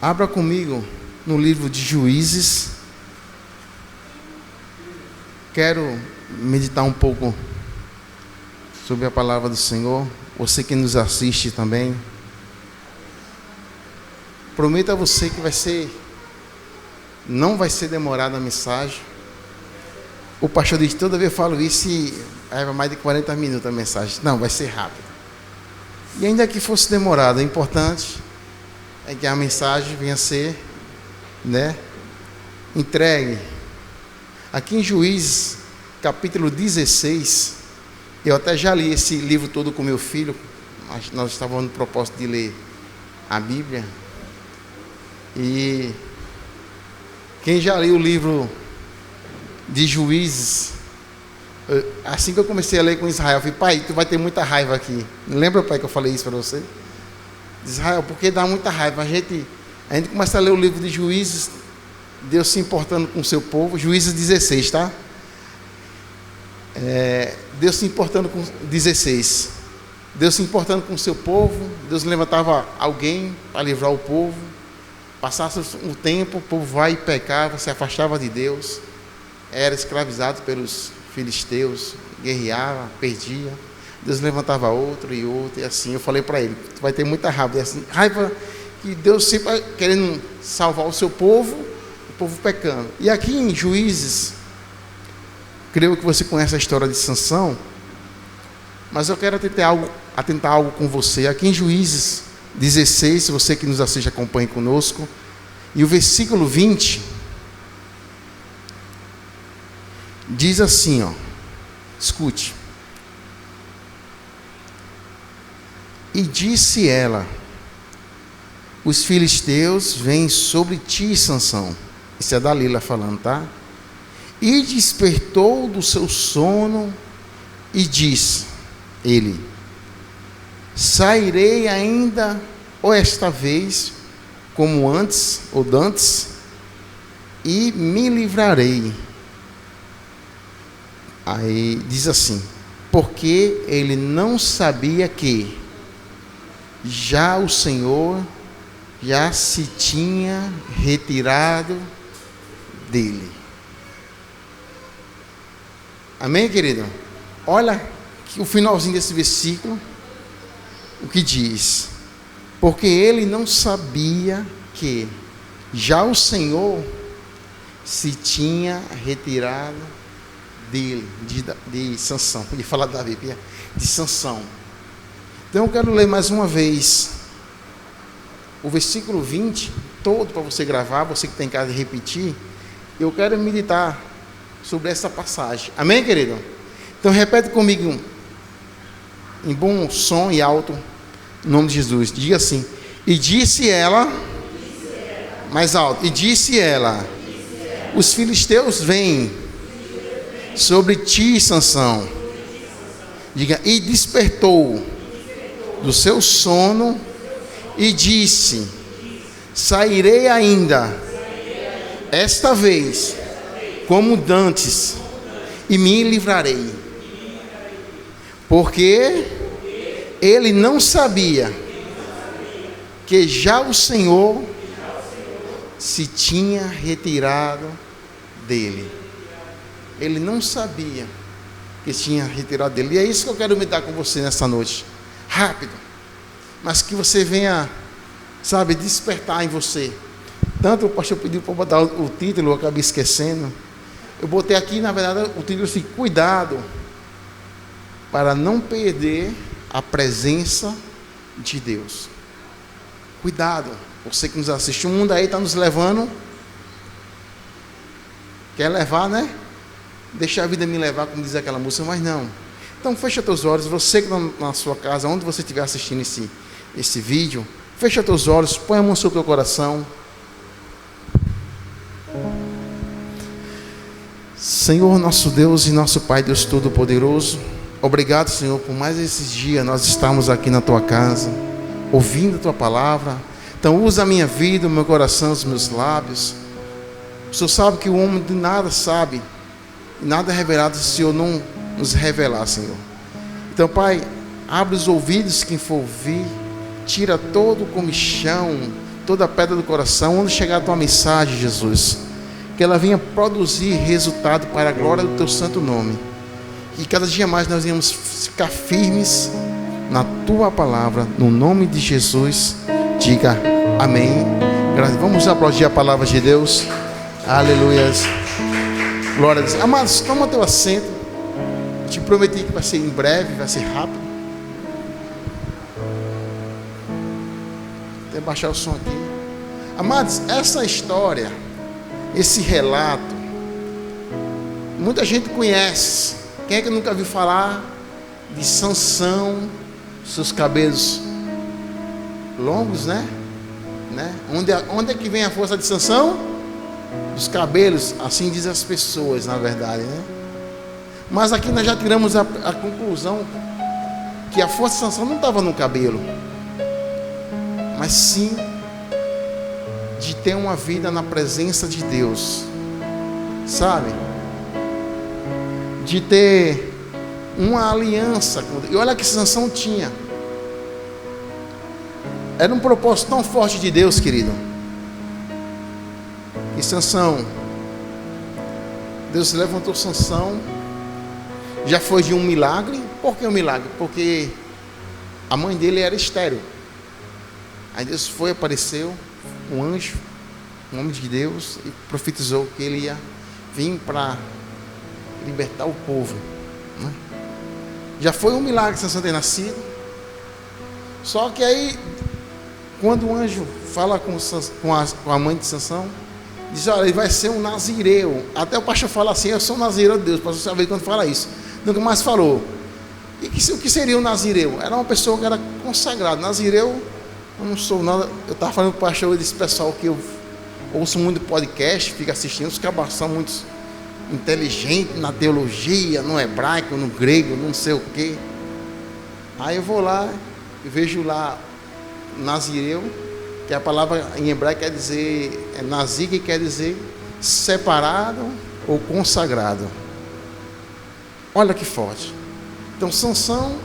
Abra comigo no livro de Juízes. Quero meditar um pouco sobre a palavra do Senhor. Você que nos assiste também. Prometo a você que não vai ser demorada a mensagem. O pastor diz, toda vez eu falo isso e vai mais de 40 minutos a mensagem. Não, vai ser rápido. E ainda que fosse demorado, o importante é que a mensagem venha a ser, entregue. Aqui em Juízes, capítulo 16, eu até já li esse livro todo com meu filho, mas nós estávamos no propósito de ler a Bíblia. E quem já leu o livro de Juízes, assim que eu comecei a ler com Israel, eu falei, pai, tu vai ter muita raiva aqui. Lembra, pai, que eu falei isso para você? Israel, porque dá muita raiva. A gente começa a ler o livro de Juízes, Deus se importando com o seu povo. Juízes 16, tá? Deus se importando com 16. Deus se importando com o seu povo. Deus levantava alguém para livrar o povo. Passasse o tempo, o povo vai e pecava, se afastava de Deus, era escravizado pelos filisteus, guerreava, perdia. Deus levantava outro e outro, e assim. Eu falei para ele, tu vai ter muita raiva. E assim, raiva que Deus sempre querendo salvar o seu povo, o povo pecando. E aqui em Juízes, creio que você conhece a história de Sansão, mas eu quero atentar algo com você. Aqui em Juízes 16, se você que nos assiste acompanhe conosco, e o versículo 20 diz assim, escute. E disse ela, os filisteus vêm sobre ti, Sansão. Isso é Dalila falando, tá? E despertou do seu sono e disse ele, sairei ainda, ou esta vez, como antes, ou dantes, e me livrarei. Aí diz assim, porque ele não sabia que já o Senhor já se tinha retirado dele. Amém, querido? Olha o finalzinho desse versículo, o que diz, porque ele não sabia que já o Senhor se tinha retirado dele, de Sansão, podia falar de Davi, de Sansão. Então eu quero ler mais uma vez o versículo 20, todo para você gravar, você que tem em casa repetir. Eu quero meditar sobre essa passagem. Amém, querido? Então repete comigo em bom som e alto, em nome de Jesus. Diga assim, e disse ela, mais alto, e disse ela, os filisteus vêm sobre ti, Sansão. Diga, e despertou do seu sono e disse, sairei ainda, esta vez, como dantes, e me livrarei. Porque ele não sabia que já o Senhor se tinha retirado dele. Ele não sabia que tinha retirado dele. E é isso que eu quero meditar com você nessa noite. Rápido. Mas que você venha, despertar em você. Tanto o pastor pediu para botar o título, eu acabei esquecendo. Eu botei aqui, na verdade, o título assim, cuidado para não perder a presença de Deus. Cuidado. Você que nos assiste, o mundo aí está nos levando. Quer levar, né? Deixa a vida me levar, como diz aquela música, mas não. Então fecha teus olhos, você que está na sua casa, onde você estiver assistindo esse vídeo, fecha teus olhos, põe a mão sobre o teu coração. Senhor, nosso Deus e nosso Pai, Deus Todo-Poderoso, obrigado, Senhor, por mais esses dias nós estamos aqui na tua casa, ouvindo a tua palavra. Então usa a minha vida, o meu coração, os meus lábios. O Senhor sabe que o homem de nada sabe, nada é revelado se o Senhor não nos revelar, Senhor. Então, Pai, abre os ouvidos quem for ouvir, tira todo o comichão, toda a pedra do coração, onde chegar a tua mensagem, Jesus, que ela venha produzir resultado para a glória do teu santo nome. Que cada dia mais nós venhamos ficar firmes na tua palavra, no nome de Jesus. Diga amém. Vamos aplaudir a palavra de Deus. Aleluias. Glória a Deus. Amados, toma teu assento. Eu te prometi que vai ser em breve, vai ser rápido. Vou baixar o som aqui. Amados, essa história, esse relato, muita gente conhece. Quem é que nunca viu falar de Sansão, seus cabelos longos, né? Onde é que vem a força de Sansão? Dos cabelos, assim dizem as pessoas, na verdade, né? Mas aqui nós já tiramos a conclusão que a força de Sansão não estava no cabelo, mas sim de ter uma vida na presença de Deus, sabe? De ter uma aliança com Deus. E olha que Sansão tinha. Era um propósito tão forte de Deus, querido, que Sansão, Deus levantou Sansão. Já foi de um milagre. Por que um milagre? Porque a mãe dele era estéril. Aí Deus foi, apareceu um anjo, um homem de Deus, e profetizou que ele ia vir para libertar o povo, né? Já foi um milagre Sansão ter nascido. Só que aí, quando o anjo fala com a mãe de Sansão, diz: olha, ele vai ser um nazireu. Até o pastor fala assim: eu sou um nazireu de Deus. O pastor sabe quando fala isso. Nunca mais falou. E o que seria um nazireu? Era uma pessoa que era consagrada. Nazireu, eu não sou nada. Eu estava falando com o pastor desse pessoal que eu ouço muito podcast, fica assistindo. Os cabas são muito inteligentes na teologia, no hebraico, no grego, não sei o quê. Aí eu vou lá e vejo lá nazireu, que a palavra em hebraico quer dizer, nazir, que quer dizer separado ou consagrado. Olha que forte. Então Sansão,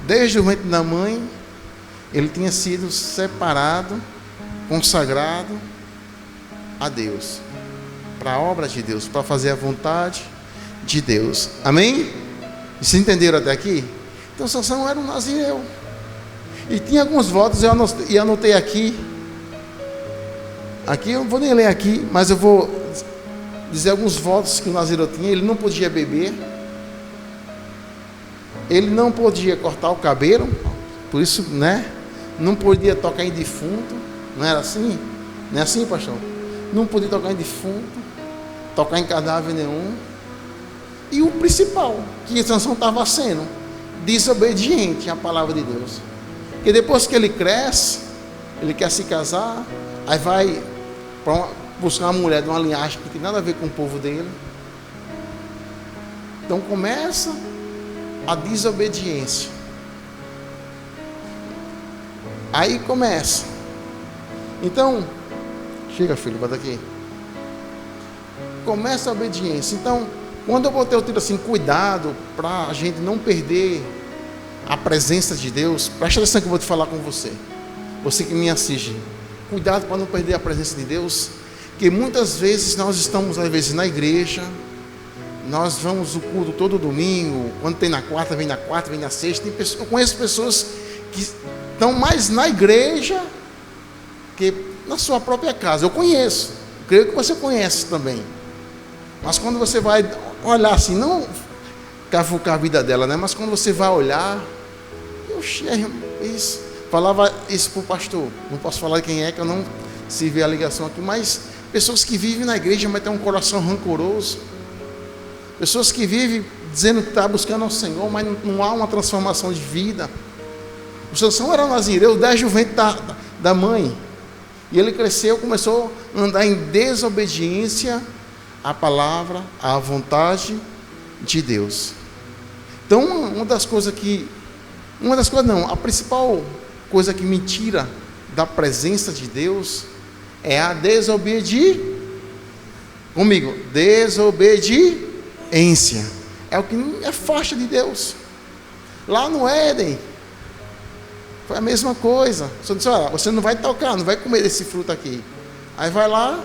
desde o ventre da mãe, ele tinha sido separado, consagrado a Deus, para a obra de Deus, para fazer a vontade de Deus. Amém? Vocês entenderam até aqui? Então Sansão era um nazireu. E tinha alguns votos, eu anotei aqui. Aqui eu não vou nem ler aqui, mas eu vou dizer alguns votos que o nazireu tinha. Ele não podia beber. Ele não podia cortar o cabelo. Por isso, né? Não podia tocar em defunto. Não era assim? Não é assim, pastor? Não podia tocar em defunto, tocar em cadáver nenhum. E o principal, que Sansão estava sendo desobediente à palavra de Deus. Porque depois que ele cresce, ele quer se casar, aí vai buscar uma mulher de uma linhagem que não tem nada a ver com o povo dele. Então começa a desobediência. Aí começa. Então, chega, filho, bota aqui. Começa a obediência. Então, quando eu botei o título assim, cuidado, para a gente não perder a presença de Deus, presta atenção que eu vou te falar com você. Você que me assiste, cuidado para não perder a presença de Deus, que muitas vezes nós estamos, às vezes, na igreja, nós vamos o culto todo domingo, quando tem na quarta, vem na sexta. Eu conheço pessoas que estão mais na igreja que na sua própria casa. Eu conheço, creio que você conhece também. Mas quando você vai olhar assim, não cavucar a vida dela, né? Mas quando você vai olhar, isso, falava isso para o pastor, não posso falar quem é, que eu não se vê a ligação aqui, mas pessoas que vivem na igreja, mas têm um coração rancoroso, pessoas que vivem dizendo que está buscando ao Senhor, mas não há uma transformação de vida. O Sansão era nazireu desde o ventre da mãe, e ele cresceu, começou a andar em desobediência à palavra, à vontade de Deus. Então, a principal coisa que me tira da presença de Deus é a desobediência. É o que me afasta de Deus. Lá no Éden, Foi a mesma coisa. Só disse: olha, você não vai tocar, não vai comer desse fruto aqui. Aí vai lá,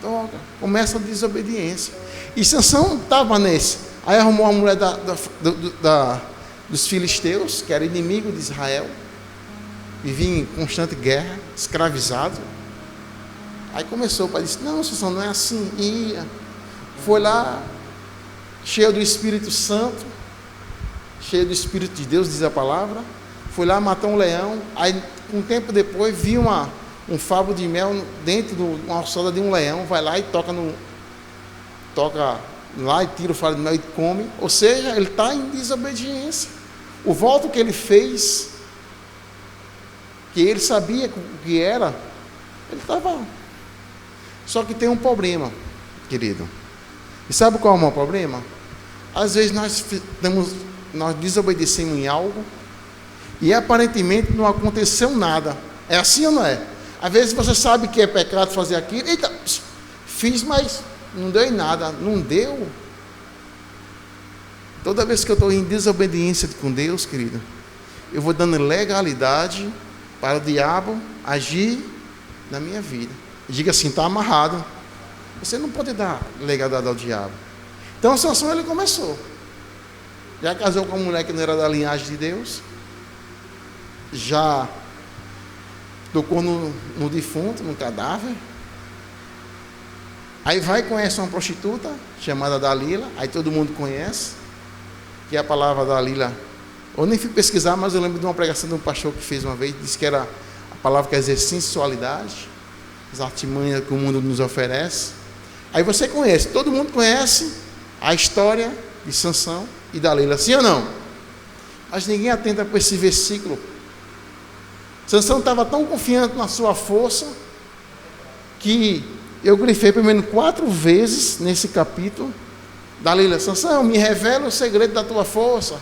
toca, começa a desobediência. E Sansão estava nesse. Aí arrumou uma mulher dos filisteus, que era inimigo de Israel, vivia em constante guerra, escravizado. Aí começou, o pai disse: não, Sansão, não é assim. Ia, foi lá, cheio do Espírito Santo, cheio do Espírito de Deus, diz a palavra. Foi lá, matou um leão. Aí, um tempo depois, viu um favo de mel dentro de uma alçada de um leão. Vai lá e toca lá e tira o favo de mel e come. Ou seja, ele está em desobediência. O voto que ele fez, que ele sabia o que era, ele estava. Só que tem um problema, querido. E sabe qual é o maior problema? Às vezes nós desobedecemos em algo e aparentemente não aconteceu nada. É assim ou não é? Às vezes você sabe que é pecado fazer aquilo. Eita, fiz, mas não deu em nada. Não deu. Toda vez que eu estou em desobediência com Deus, querido, eu vou dando legalidade para o diabo agir na minha vida. Diga assim: está amarrado. Você não pode dar legalidade ao diabo. Então Sansão, ele começou. Já casou com uma mulher que não era da linhagem de Deus. Já tocou no defunto, no cadáver. Aí vai e conhece uma prostituta chamada Dalila. Aí todo mundo conhece, que a palavra Dalila, eu nem fui pesquisar, mas eu lembro de uma pregação de um pastor que fez uma vez, disse que era a palavra que quer dizer sensualidade, as artimanhas que o mundo nos oferece. Aí você conhece, todo mundo conhece a história de Sansão e Dalila, sim ou não? Mas ninguém atenta para esse versículo. Sansão estava tão confiante na sua força, que eu grifei pelo menos 4 vezes nesse capítulo. Dalila: Sansão, me revela o segredo da tua força.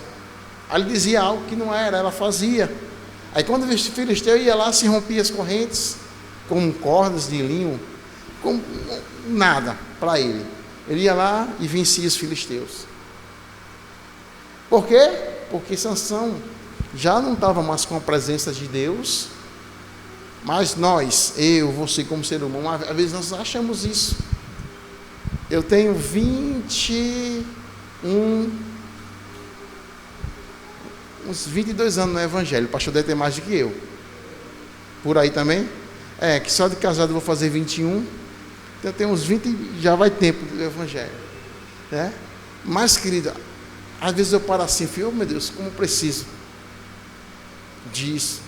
Aí ele dizia algo que não era, ela fazia. Aí quando o filisteu ia lá, se rompia as correntes, com cordas de linho, com nada para ele. Ele ia lá e vencia os filisteus. Por quê? Porque Sansão já não estava mais com a presença de Deus. Mas nós, você como ser humano, às vezes nós achamos isso. Eu tenho 22 anos no Evangelho. O pastor deve ter mais do que eu. Por aí também? Que só de casado eu vou fazer 21. Então eu tenho uns 20, já vai tempo do Evangelho. Né? Mas, querida, às vezes eu paro assim, filho, meu Deus, como preciso disso,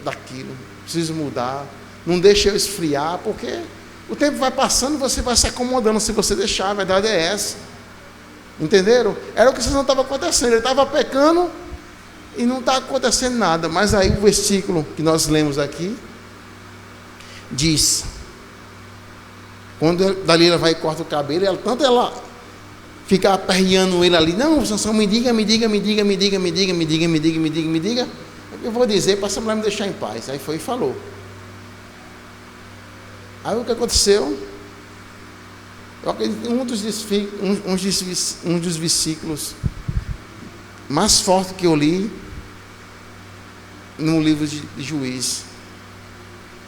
daquilo, preciso mudar. Não deixe eu esfriar, porque o tempo vai passando e você vai se acomodando se você deixar. A verdade é essa. Entenderam? Era o que não estava acontecendo. Ele estava pecando e não está acontecendo nada. Mas aí o versículo que nós lemos aqui diz: quando Dalila vai e corta o cabelo, tanto ela fica aperreando ele ali: não, Sansão, me diga. Eu vou dizer para essa mulher me deixar em paz. Aí foi e falou. Aí o que aconteceu? Eu acredito, um dos versículos mais fortes que eu li no livro de Juízes,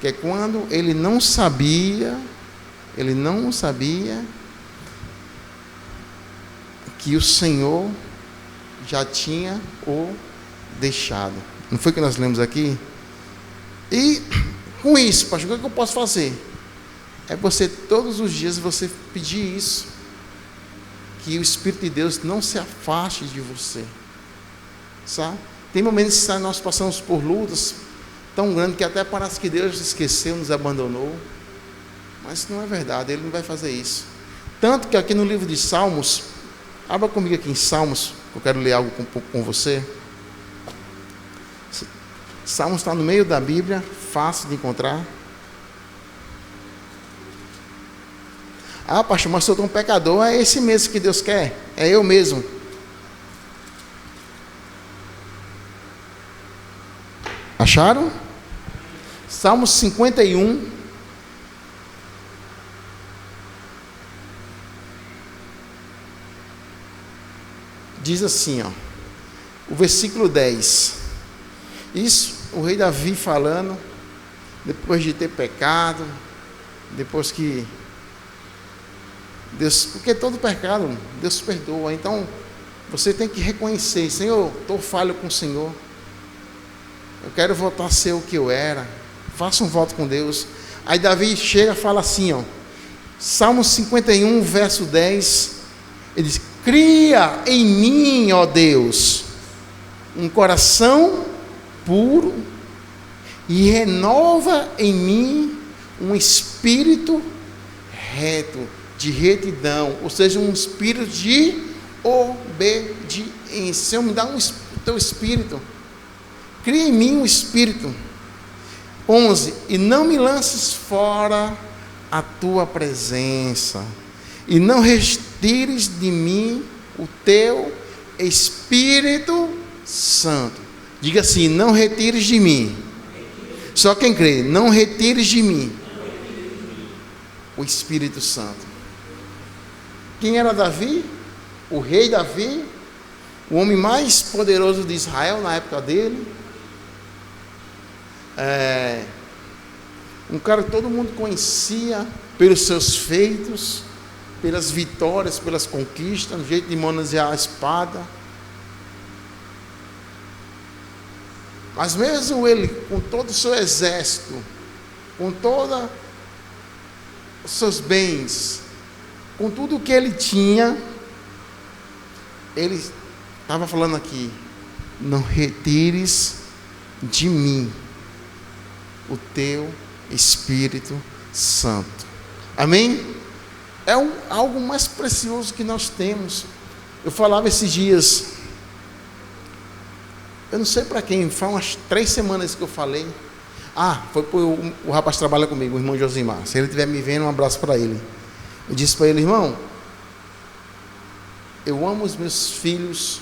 que é quando ele não sabia que o Senhor já tinha o deixado. Não foi que nós lemos aqui? E com isso, pastor, o que eu posso fazer? É você, todos os dias, você pedir isso, que o Espírito de Deus não se afaste de você, sabe? Tem momentos que nós passamos por lutas tão grandes que até parece que Deus esqueceu, nos abandonou, mas não é verdade, Ele não vai fazer isso. Tanto que aqui no livro de Salmos, abra comigo aqui em Salmos, eu quero ler algo com você. Salmos está no meio da Bíblia, fácil de encontrar. Ah, pastor, mas eu sou um pecador. É esse mesmo que Deus quer? É eu mesmo. Acharam? Salmos 51. Diz assim, ó, o versículo 10: Isso, o rei Davi falando, depois de ter pecado, depois que Deus, porque todo pecado Deus perdoa, então você tem que reconhecer, Senhor, estou falho com o Senhor, eu quero voltar a ser o que eu era, faça um voto com Deus. Aí Davi chega e fala assim, ó, Salmo 51, verso 10, ele diz, cria em mim, ó Deus, um coração puro e renova em mim um espírito reto, de retidão, ou seja, um espírito de obediência. Senhor, me dá teu espírito, cria em mim um espírito. 11, e não me lances fora a tua presença, e não retires de mim o teu Espírito Santo. Diga assim, não retires de mim. Só quem crê, não retires de mim o Espírito Santo. Quem era Davi? O rei Davi, o homem mais poderoso de Israel na época dele. Um cara que todo mundo conhecia pelos seus feitos, pelas vitórias, pelas conquistas, no jeito de manusear a espada. Mas mesmo ele, com todo o seu exército, com todos os seus bens, com tudo o que ele tinha, ele estava falando aqui, não retires de mim o teu Espírito Santo. Amém? É algo mais precioso que nós temos. Eu falava esses dias, eu não sei para quem, foi umas 3 semanas que eu falei. Foi para o rapaz que trabalha comigo, o irmão Josimar. Se ele estiver me vendo, um abraço para ele. Eu disse para ele, irmão, eu amo os meus filhos,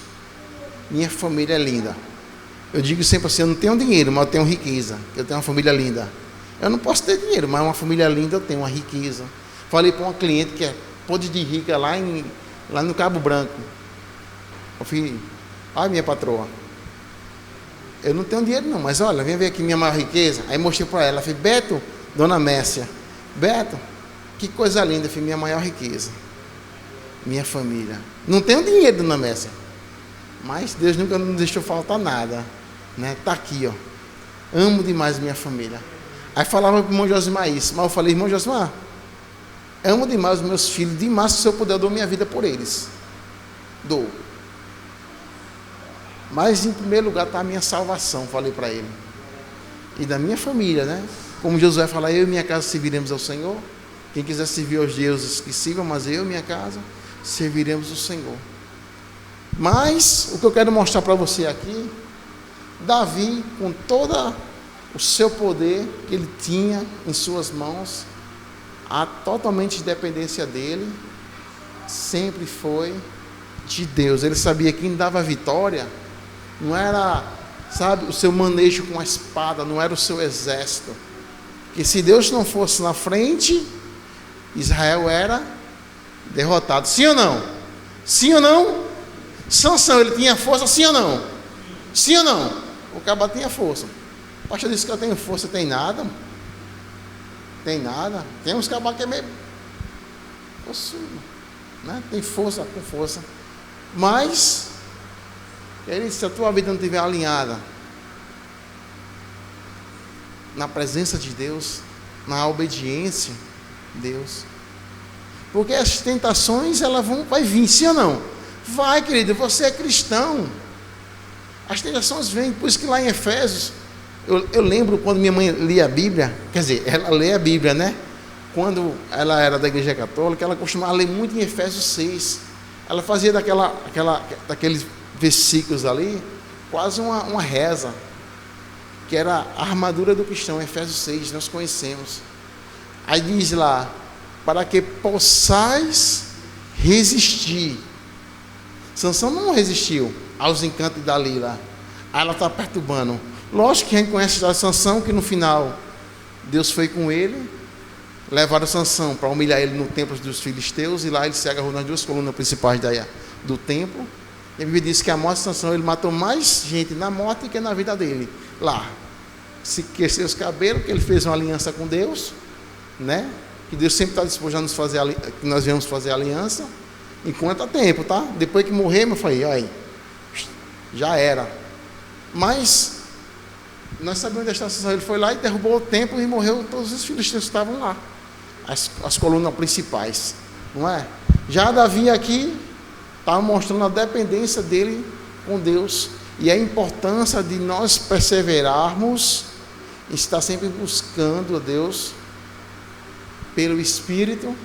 minha família é linda. Eu digo sempre assim, eu não tenho dinheiro, mas eu tenho riqueza. Eu tenho uma família linda. Eu não posso ter dinheiro, mas uma família linda eu tenho, uma riqueza. Falei para uma cliente que é podre de rica lá no Cabo Branco. Eu falei, minha patroa, eu não tenho dinheiro não, mas olha, vem ver aqui minha maior riqueza. Aí mostrei para ela, falei, Beto, dona Mércia, Beto, que coisa linda, falei, minha maior riqueza, minha família. Não tenho dinheiro, dona Mércia, mas Deus nunca nos deixou faltar nada, né? Tá aqui, ó, amo demais minha família. Aí falava para o irmão Josimar isso, mas eu falei, irmão Josimar, amo demais os meus filhos, demais, se eu puder eu dou minha vida por eles, dou. Mas em primeiro lugar está a minha salvação, falei para ele. E da minha família, né? Como Josué fala, eu e minha casa serviremos ao Senhor. Quem quiser servir aos deuses, que sirva, mas eu e minha casa serviremos ao Senhor. Mas o que eu quero mostrar para você aqui, Davi, com todo o seu poder que ele tinha em suas mãos, a totalmente dependência dele, sempre foi de Deus. Ele sabia que quem dava vitória não era, sabe, o seu manejo com a espada, não era o seu exército. Que se Deus não fosse na frente, Israel era derrotado. Sim ou não? Sim ou não? Sansão, ele tinha força, sim ou não? Sim ou não? O caba tinha força. O pastor disse que eu tenho força, tem nada. Tem nada. Tem uns cabas que é meio possuído, né? Tem força com força. Mas ele disse, se a tua vida não estiver alinhada na presença de Deus, na obediência a Deus, porque as tentações elas vai vir, sim ou não? Vai, querido, você é cristão, as tentações vêm. Por isso que lá em Efésios, eu lembro quando minha mãe lia a Bíblia, quer dizer, ela lê a Bíblia, né? Quando ela era da igreja católica, ela costumava ler muito em Efésios 6. Ela fazia daqueles versículos ali, quase uma reza, que era a armadura do cristão, Efésios 6, nós conhecemos. Aí diz lá, para que possais resistir. Sansão não resistiu aos encantos de Dalila. Aí ela está perturbando. Lógico que a gente conhece a Sansão, que no final Deus foi com ele, levaram Sansão para humilhar ele no templo dos filisteus, e lá ele se agarrou nas 2 colunas principais do templo. E a Bíblia diz que a morte de Sansão, ele matou mais gente na morte que na vida dele. lá, se crescer os cabelos, que ele fez uma aliança com Deus, né? Que Deus sempre está disposto a nos fazer, que nós viemos fazer aliança, enquanto há tempo, tá? Depois que morrer, eu falei, aí, já era. Mas nós sabemos da estação, ele foi lá e derrubou o templo e morreu, todos os filisteus estavam lá, as colunas principais, não é? Já Davi aqui estava mostrando a dependência dele com Deus e a importância de nós perseverarmos, estar sempre buscando a Deus pelo Espírito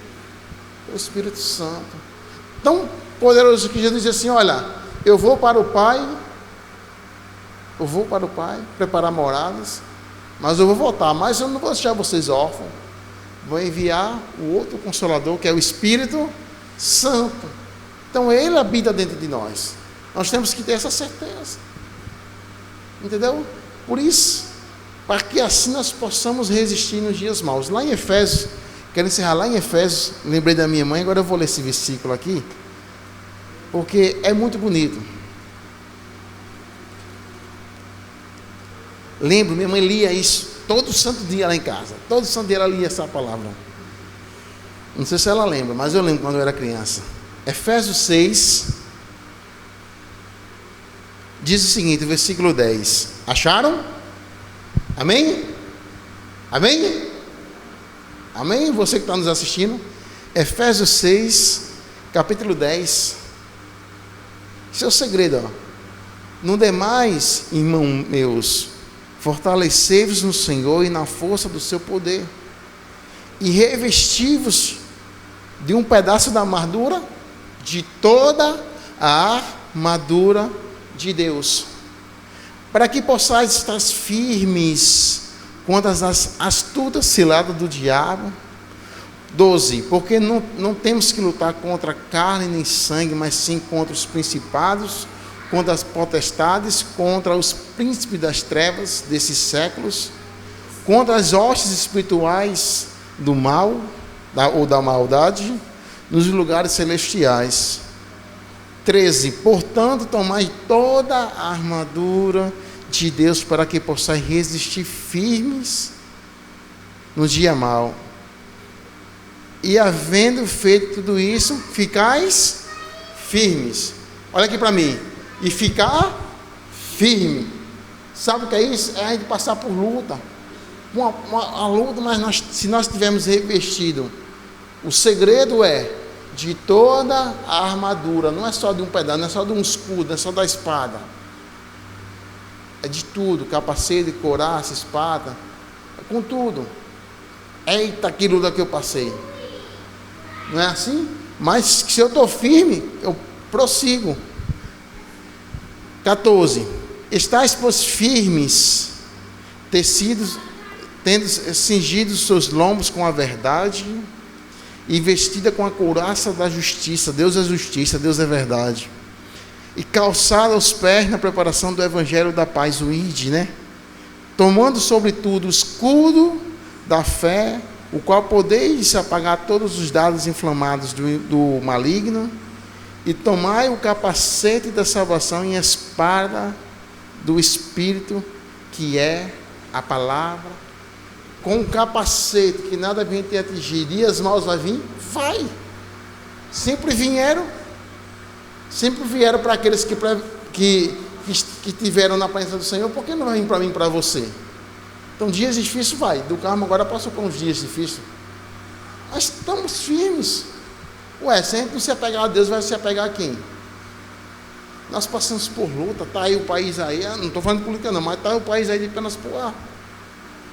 Santo. Tão poderoso que Jesus disse assim: olha, eu vou para o Pai, preparar moradas, mas eu vou voltar, mas eu não vou deixar vocês órfãos, vou enviar o outro Consolador, que é o Espírito Santo. Então ele habita dentro de nós. Nós temos que ter essa certeza, entendeu? Por isso, para que assim nós possamos resistir nos dias maus. Lá em Efésios, quero encerrar lá em Efésios, lembrei da minha mãe, agora eu vou ler esse versículo aqui, porque é muito bonito. Lembro, minha mãe lia isso todo santo dia lá em casa, todo santo dia ela lia essa palavra. Não sei se ela lembra, mas eu lembro quando eu era criança. Efésios 6 diz o seguinte, versículo 10. Acharam? Amém? Amém? Amém? Você que está nos assistindo. Efésios 6, capítulo 10. Esse é o segredo, ó. No demais, irmãos meus, fortalecei-vos no Senhor e na força do seu poder, e revesti-vos de um pedaço da armadura, de toda a armadura de Deus, para que possais estar firmes contra as astutas ciladas do diabo. 12. Porque não temos que lutar contra carne nem sangue, mas sim contra os principados, contra as potestades, contra os príncipes das trevas desses séculos, contra as hostes espirituais do mal, ou da maldade, nos lugares celestiais. 13. Portanto, tomai toda a armadura de Deus, para que possais resistir firmes no dia mau. E havendo feito tudo isso, ficais firmes. Olha aqui para mim. E ficar firme. Sabe o que é isso? É a gente passar por luta. Uma luta, mas se nós tivermos revestido, o segredo é de toda a armadura. Não é só de um pedaço, não é só de um escudo, não é só da espada. É de tudo, capacete, couraça, espada, é com tudo. Eita, que luta que eu passei. Não é assim? Mas se eu estou firme, eu prossigo. 14. Estais, pois, firmes, tendo cingido os seus lombos com a verdade, e vestida com a couraça da justiça. Deus é justiça, Deus é verdade. E calçada os pés na preparação do evangelho da paz, o ide, né? Tomando sobretudo o escudo da fé, o qual podeis apagar todos os dardos inflamados do maligno, e tomai o capacete da salvação e a espada do Espírito, que é a palavra. Com o capacete, que nada vem te atingir, dias maus vai vir? Vai. Sempre vieram para aqueles que tiveram na presença do Senhor. Por que não vai vir para mim e para você? Então, dias difíceis vai. Do carmo agora passou por uns dias difíceis. Mas estamos firmes. Ué, se a gente não se apegar a Deus, vai se apegar a quem? Nós passamos por luta, está aí o país aí, não estou falando de política não, mas está o país aí de pernas pro ar.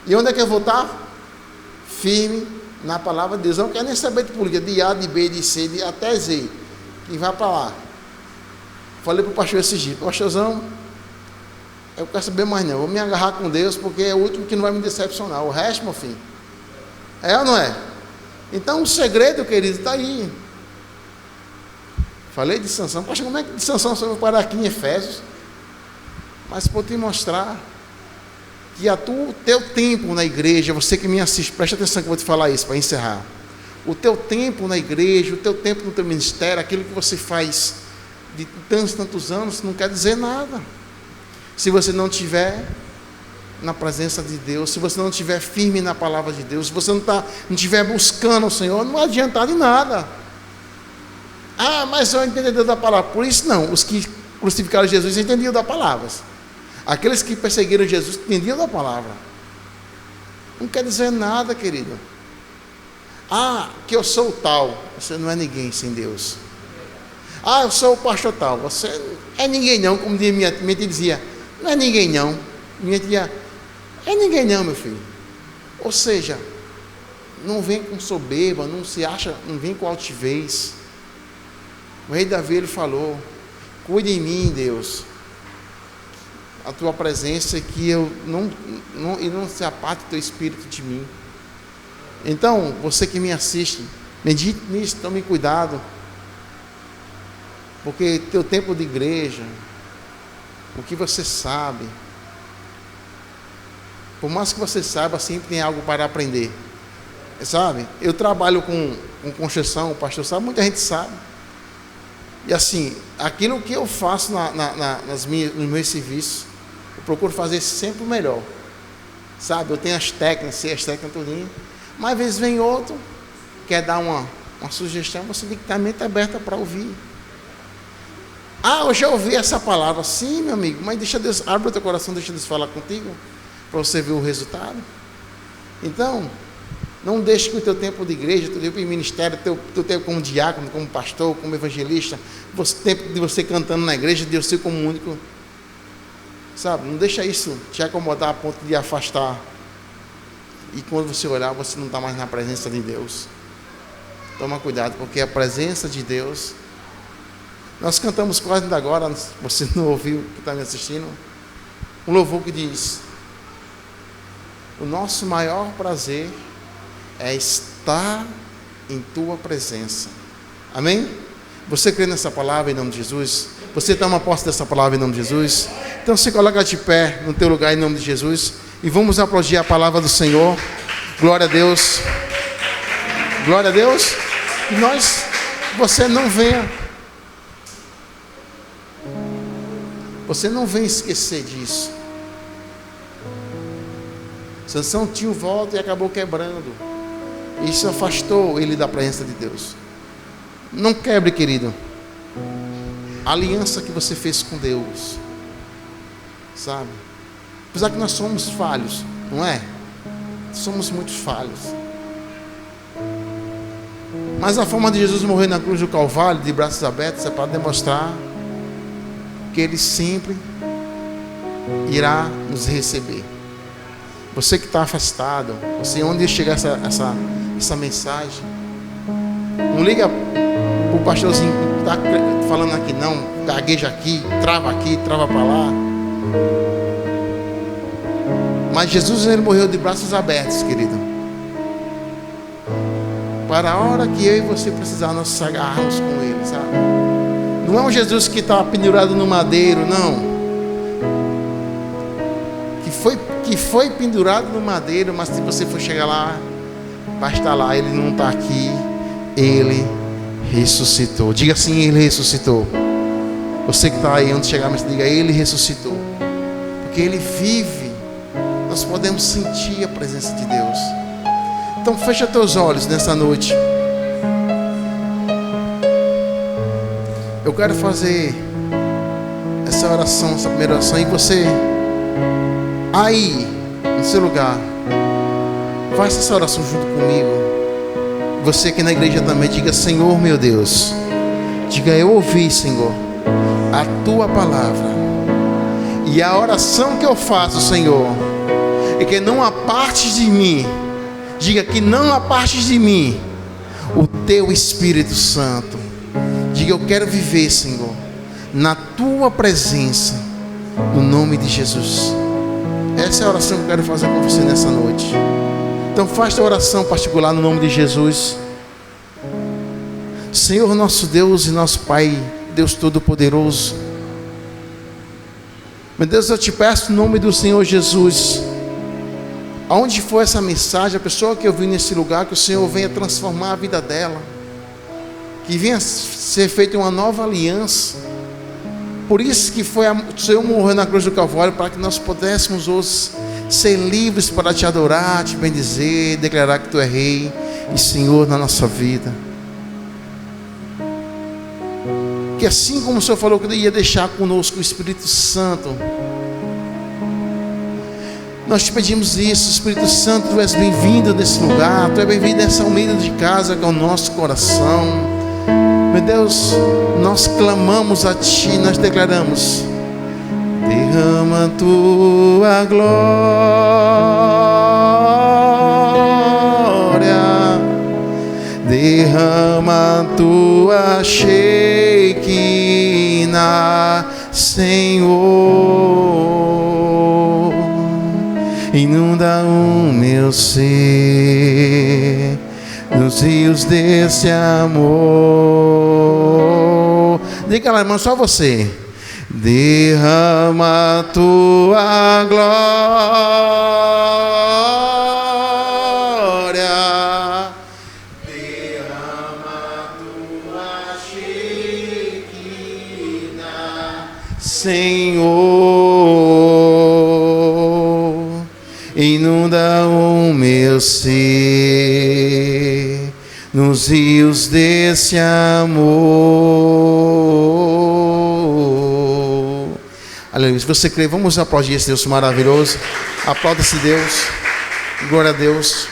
E onde é que eu vou estar? Firme na palavra de Deus. Eu não quero nem saber de política, de A, de B, de C, de até Z. Quem vai para lá? Falei para o pastor esses dias, pastorzão, eu quero saber mais não, eu vou me agarrar com Deus, porque é o último que não vai me decepcionar, o resto, meu filho, é ou não é? Então o segredo, querido, está aí. Falei de Sansão, poxa, como é que de Sansão você vai parar aqui em Efésios? Mas para te mostrar que o teu tempo na igreja, você que me assiste, preste atenção que eu vou te falar isso para encerrar. O teu tempo na igreja, o teu tempo no teu ministério, aquilo que você faz de tantos anos, não quer dizer nada se você não tiver na presença de Deus, se você não estiver firme na palavra de Deus, se você não estiver buscando o Senhor, não adianta de nada. Ah, mas eu entendi da palavra. Por isso não, os que crucificaram Jesus entendiam da palavra. Aqueles que perseguiram Jesus entendiam da palavra. Não quer dizer nada, querido. Ah, que eu sou o tal. Você não é ninguém sem Deus. Ah, eu sou o pastor tal. Você não é ninguém não, como minha tia dizia. Não é ninguém não. Minha tia, é ninguém não, meu filho. Ou seja, não vem com soberba, não se acha, não vem com altivez. O rei Davi, ele falou: cuide em mim, Deus, a tua presença, que eu não se aparte o teu espírito de mim. Então, você que me assiste, medite nisso, tome cuidado, porque teu tempo de igreja, o que você sabe, por mais que você saiba, sempre tem algo para aprender, sabe? Eu trabalho com construção, o pastor sabe, muita gente sabe. E assim, aquilo que eu faço nos meus serviços, eu procuro fazer sempre o melhor, sabe? Eu tenho as técnicas, sei as técnicas todinha, mas às vezes vem outro, quer dar uma sugestão, você tem que estar mente aberta para ouvir. Ah, eu já ouvi essa palavra. Sim, meu amigo, mas deixa Deus, abre o teu coração, deixa Deus falar contigo, para você ver o resultado. Então, não deixe que o teu tempo de igreja, teu tempo de ministério, teu tempo como diácono, como pastor, como evangelista, o tempo de você cantando na igreja, Deus ser como único, sabe? Não deixa isso te acomodar a ponto de afastar. E quando você olhar, você não está mais na presença de Deus. Toma cuidado, porque a presença de Deus... Nós cantamos quase ainda agora, você não ouviu, que está me assistindo, um louvor que diz: o nosso maior prazer é estar em tua presença. Amém? Você crê nessa palavra em nome de Jesus? Você toma posse dessa palavra em nome de Jesus? Então se coloca de pé no teu lugar em nome de Jesus e vamos aplaudir a palavra do Senhor. Glória a Deus. Glória a Deus. E você não vem esquecer disso. Sansão tinha um voto e acabou quebrando. Isso afastou ele da presença de Deus. Não quebre, querido, a aliança que você fez com Deus, sabe? Apesar que nós somos falhos, não é? Somos muito falhos. Mas a forma de Jesus morrer na cruz do Calvário, de braços abertos, é para demonstrar que Ele sempre irá nos receber. Você que está afastado, você onde chegar essa mensagem, não liga para o pastorzinho que está falando aqui não, gagueja aqui, trava para lá. Mas Jesus, ele morreu de braços abertos, querido, para a hora que eu e você precisar, nós nos agarrarmos com Ele, sabe? Não é um Jesus que está pendurado no madeiro, não. Que foi pendurado no madeiro, mas se você for chegar lá, vai estar lá. Ele não está aqui. Ele ressuscitou. Diga assim: Ele ressuscitou. Você que está aí, onde chegar, mas diga: Ele ressuscitou. Porque Ele vive. Nós podemos sentir a presença de Deus. Então fecha teus olhos nessa noite. Eu quero fazer essa oração, essa primeira oração, e você aí no seu lugar, faça essa oração junto comigo. Você aqui na igreja também, diga: Senhor meu Deus, diga: eu ouvi, Senhor, a tua palavra, e a oração que eu faço, Senhor, é que não apartes de mim, diga que não apartes de mim o teu Espírito Santo. Diga: eu quero viver, Senhor, na tua presença, no nome de Jesus. Essa é a oração que eu quero fazer com você nessa noite. Então faça a oração particular no nome de Jesus. Senhor nosso Deus e nosso Pai, Deus Todo-Poderoso, meu Deus, eu te peço no nome do Senhor Jesus, aonde for essa mensagem, a pessoa que eu vi nesse lugar, que o Senhor venha transformar a vida dela, que venha ser feita uma nova aliança. Por isso que o Senhor morreu na cruz do Calvário, para que nós pudéssemos hoje ser livres para te adorar, te bendizer, declarar que tu é Rei e Senhor na nossa vida. Que assim como o Senhor falou que ia deixar conosco o Espírito Santo, nós te pedimos isso. Espírito Santo, tu és bem-vindo nesse lugar, tu és bem-vindo nessa humilde de casa que é o nosso coração. Meu Deus, nós clamamos a Ti, nós declaramos: derrama tua glória, derrama tua Shekinah, Senhor, inunda o meu ser nos rios desse amor. Diga lá, irmão, só você. Derrama tua glória, derrama tua Shekinah, Senhor, inunda o meu ser nos rios desse amor. Aleluia. Se você crê, vamos aplaudir esse Deus maravilhoso. Aplauda esse Deus. Glória a Deus.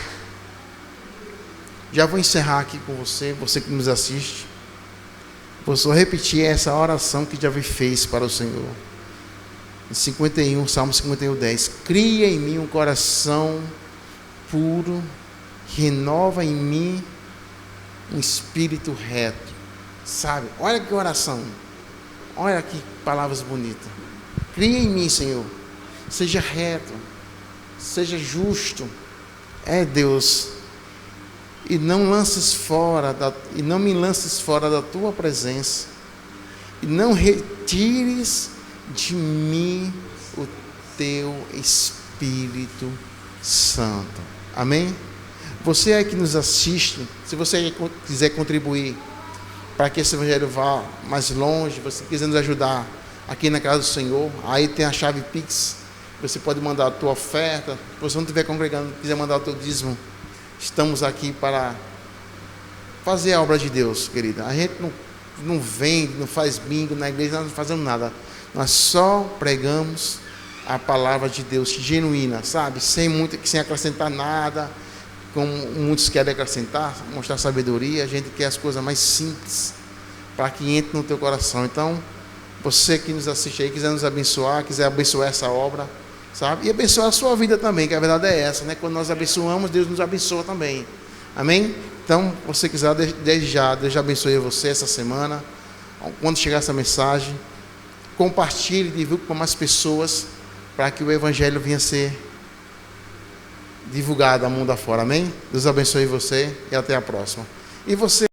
Já vou encerrar aqui com você, você que nos assiste. Vou só repetir essa oração que Davi fez para o Senhor. Em 51, Salmo 51, 10. Cria em mim um coração puro, renova em mim um espírito reto. Sabe? Olha que oração. Olha que palavras bonitas. Cria em mim, Senhor. Seja reto. Seja justo. É Deus. E não lances fora e não me lances fora da tua presença. E não retires de mim o teu Espírito Santo. Amém? Você aí que nos assiste, se você quiser contribuir para que esse evangelho vá mais longe, você quiser nos ajudar aqui na casa do Senhor, aí tem a chave Pix, você pode mandar a tua oferta. Se você não estiver congregando, quiser mandar o teu dízimo, estamos aqui para fazer a obra de Deus, querida. A gente não vende, não faz bingo na igreja, nós não fazemos nada. Nós só pregamos a palavra de Deus genuína, sabe? Sem acrescentar nada, como muitos querem acrescentar, mostrar sabedoria. A gente quer as coisas mais simples, para que entre no teu coração. Então, você que nos assiste aí, quiser nos abençoar, quiser abençoar essa obra, sabe? E abençoar a sua vida também, que a verdade é essa, né? Quando nós abençoamos, Deus nos abençoa também. Amém? Então, você quiser, desde já, Deus já abençoe você essa semana. Quando chegar essa mensagem, compartilhe e divulgue para mais pessoas, para que o evangelho venha a ser divulgado ao mundo afora. Amém? Deus abençoe você e até a próxima. E você